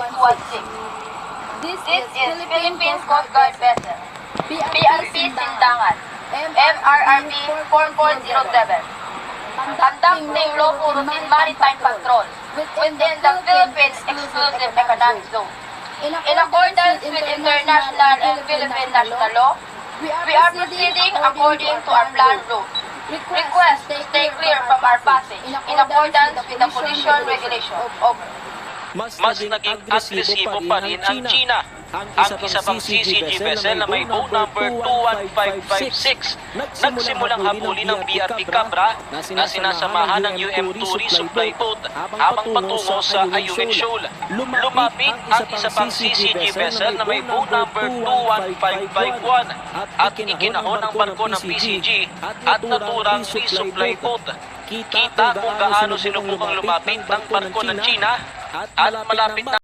This is Philippines Coast Guard vessel, PRP Sindangan, MRRP 4407, conducting local routine maritime patrol within the Philippines Exclusive Economic Zone. In accordance with international and Philippine national law, we are proceeding according to our planned route. Request to stay clear from our passage in accordance with the collision regulation. Over. Mas naging agresibo pa rin ang China. Ang isa pang CCG vessel na may boat number 21556 nagsimulang habulin ng BRP Cabra na sinasamahan ng UM2 resupply boat habang patungo sa Ayungin Shoal. Lumapit ang isa pang CCG vessel na may boat number 21551 at ikinahon ang barko ng PCG at naturang resupply boat. Kita kung gaano sinubukang lumapit ang barko ng China at malapit na